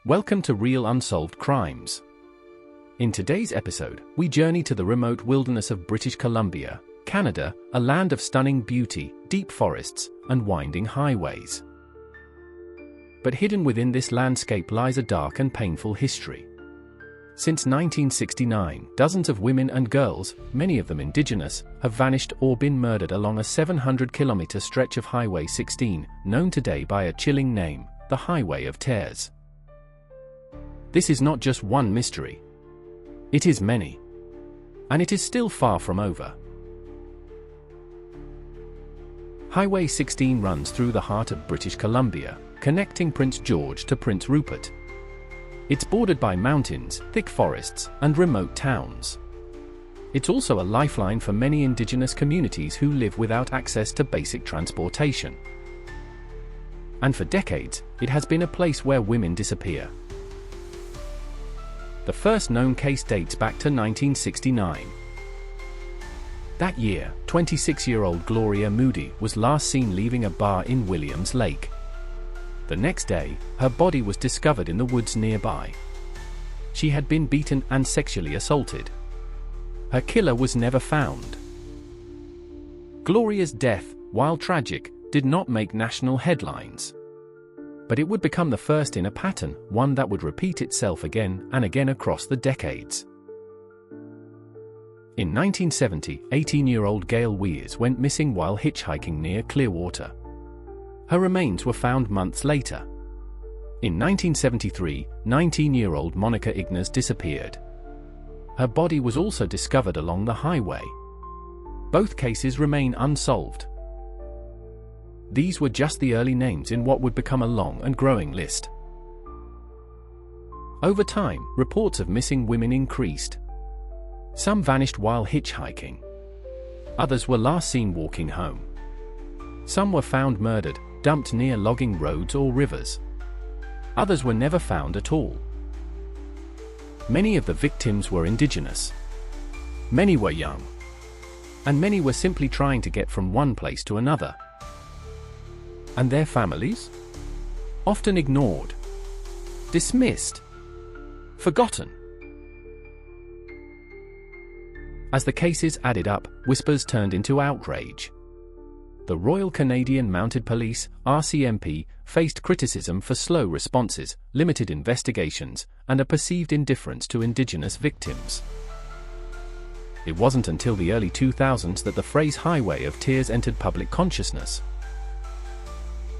Welcome to Real Unsolved Crimes. In today's episode, we journey to the remote wilderness of British Columbia, Canada, a land of stunning beauty, deep forests, and winding highways. But hidden within this landscape lies a dark and painful history. Since 1969, dozens of women and girls, many of them Indigenous, have vanished or been murdered along a 700-kilometer stretch of Highway 16, known today by a chilling name, the Highway of Tears. This is not just one mystery. It is many. And it is still far from over. Highway 16 runs through the heart of British Columbia, connecting Prince George to Prince Rupert. It's bordered by mountains, thick forests, and remote towns. It's also a lifeline for many Indigenous communities who live without access to basic transportation. And for decades, it has been a place where women disappear. The first known case dates back to 1969. That year, 26-year-old Gloria Moody was last seen leaving a bar in Williams Lake. The next day, her body was discovered in the woods nearby. She had been beaten and sexually assaulted. Her killer was never found. Gloria's death, while tragic, did not make national headlines. But it would become the first in a pattern, one that would repeat itself again and again across the decades. In 1970, 18-year-old Gail Weirs went missing while hitchhiking near Clearwater. Her remains were found months later. In 1973, 19-year-old Monica Ignas disappeared. Her body was also discovered along the highway. Both cases remain unsolved. These were just the early names in what would become a long and growing list. Over time, reports of missing women increased. Some vanished while hitchhiking. Others were last seen walking home. Some were found murdered, dumped near logging roads or rivers. Others were never found at all. Many of the victims were Indigenous. Many were young. And many were simply trying to get from one place to another. And their families? Often ignored, dismissed, forgotten. As the cases added up, whispers turned into outrage. The Royal Canadian Mounted Police, RCMP, faced criticism for slow responses, limited investigations, and a perceived indifference to Indigenous victims. It wasn't until the early 2000s that the phrase Highway of Tears entered public consciousness.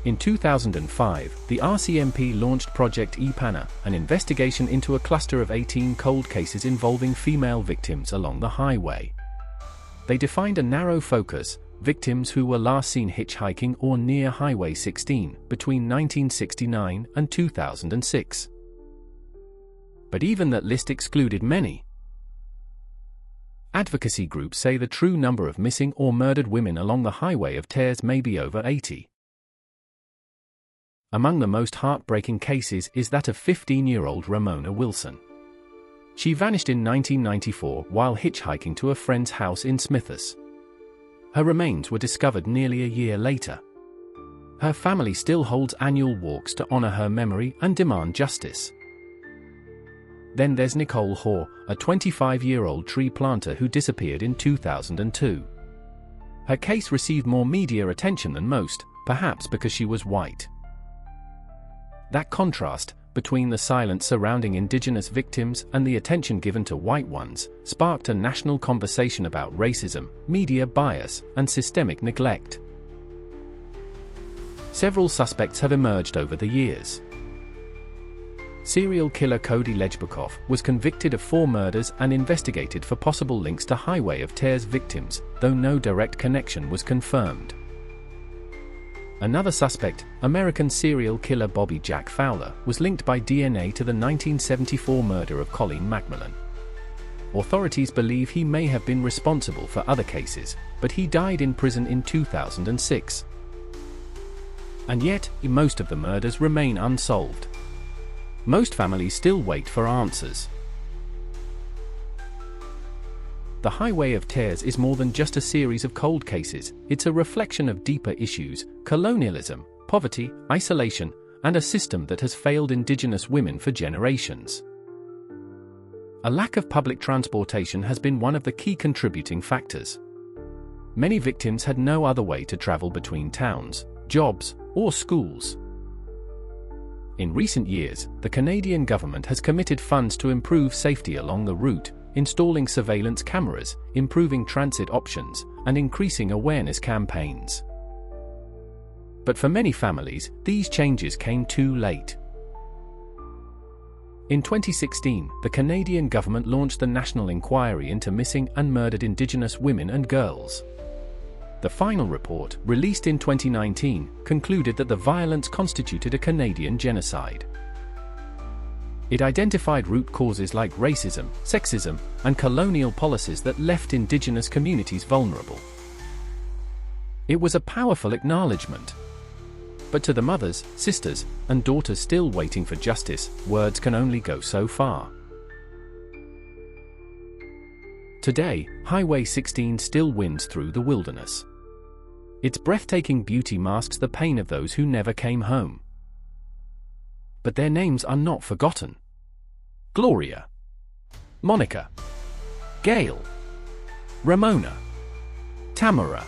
In 2005, the RCMP launched Project EPANA, an investigation into a cluster of 18 cold cases involving female victims along the highway. They defined a narrow focus: victims who were last seen hitchhiking or near Highway 16 between 1969 and 2006. But even that list excluded many. Advocacy groups say the true number of missing or murdered women along the Highway of Tears may be over 80. Among the most heartbreaking cases is that of 15-year-old Ramona Wilson. She vanished in 1994 while hitchhiking to a friend's house in Smithers. Her remains were discovered nearly a year later. Her family still holds annual walks to honor her memory and demand justice. Then there's Nicole Hoare, a 25-year-old tree planter who disappeared in 2002. Her case received more media attention than most, perhaps because she was white. That contrast between the silence surrounding Indigenous victims and the attention given to white ones sparked a national conversation about racism, media bias, and systemic neglect. Several suspects have emerged over the years. Serial killer Cody Lejbukov was convicted of 4 murders and investigated for possible links to Highway of Tears victims, though no direct connection was confirmed. Another suspect, American serial killer Bobby Jack Fowler, was linked by DNA to the 1974 murder of Colleen McMillan. Authorities believe he may have been responsible for other cases, but he died in prison in 2006. And yet, most of the murders remain unsolved. Most families still wait for answers. The Highway of Tears is more than just a series of cold cases. It's a reflection of deeper issues: colonialism, poverty, isolation, and a system that has failed Indigenous women for generations. A lack of public transportation has been one of the key contributing factors. Many victims had no other way to travel between towns, jobs, or schools. In recent years, the Canadian government has committed funds to improve safety along the route, installing surveillance cameras, improving transit options, and increasing awareness campaigns. But for many families, these changes came too late. In 2016, the Canadian government launched the National Inquiry into Missing and Murdered Indigenous Women and Girls. The final report, released in 2019, concluded that the violence constituted a Canadian genocide. It identified root causes like racism, sexism, and colonial policies that left Indigenous communities vulnerable. It was a powerful acknowledgement. But to the mothers, sisters, and daughters still waiting for justice, words can only go so far. Today, Highway 16 still winds through the wilderness. Its breathtaking beauty masks the pain of those who never came home. But their names are not forgotten. Gloria, Monica, Gail, Ramona, Tamara,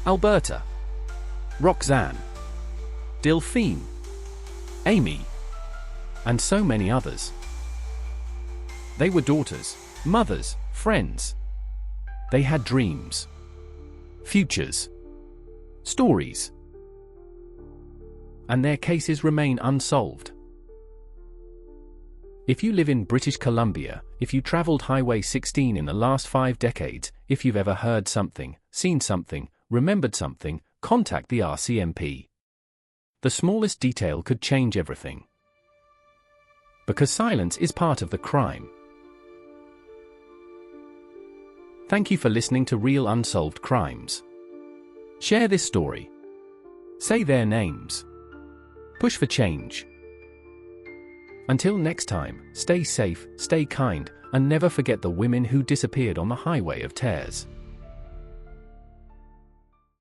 Alberta, Roxanne, Delphine, Amy, and so many others. They were daughters, mothers, friends. They had dreams, futures, stories. And their cases remain unsolved. If you live in British Columbia, if you traveled Highway 16 in the last 5 decades, if you've ever heard something, seen something, remembered something, contact the RCMP. The smallest detail could change everything. Because silence is part of the crime. Thank you for listening to Real Unsolved Crimes. Share this story. Say their names. Push for change. Until next time, stay safe, stay kind, and never forget the women who disappeared on the Highway of Tears.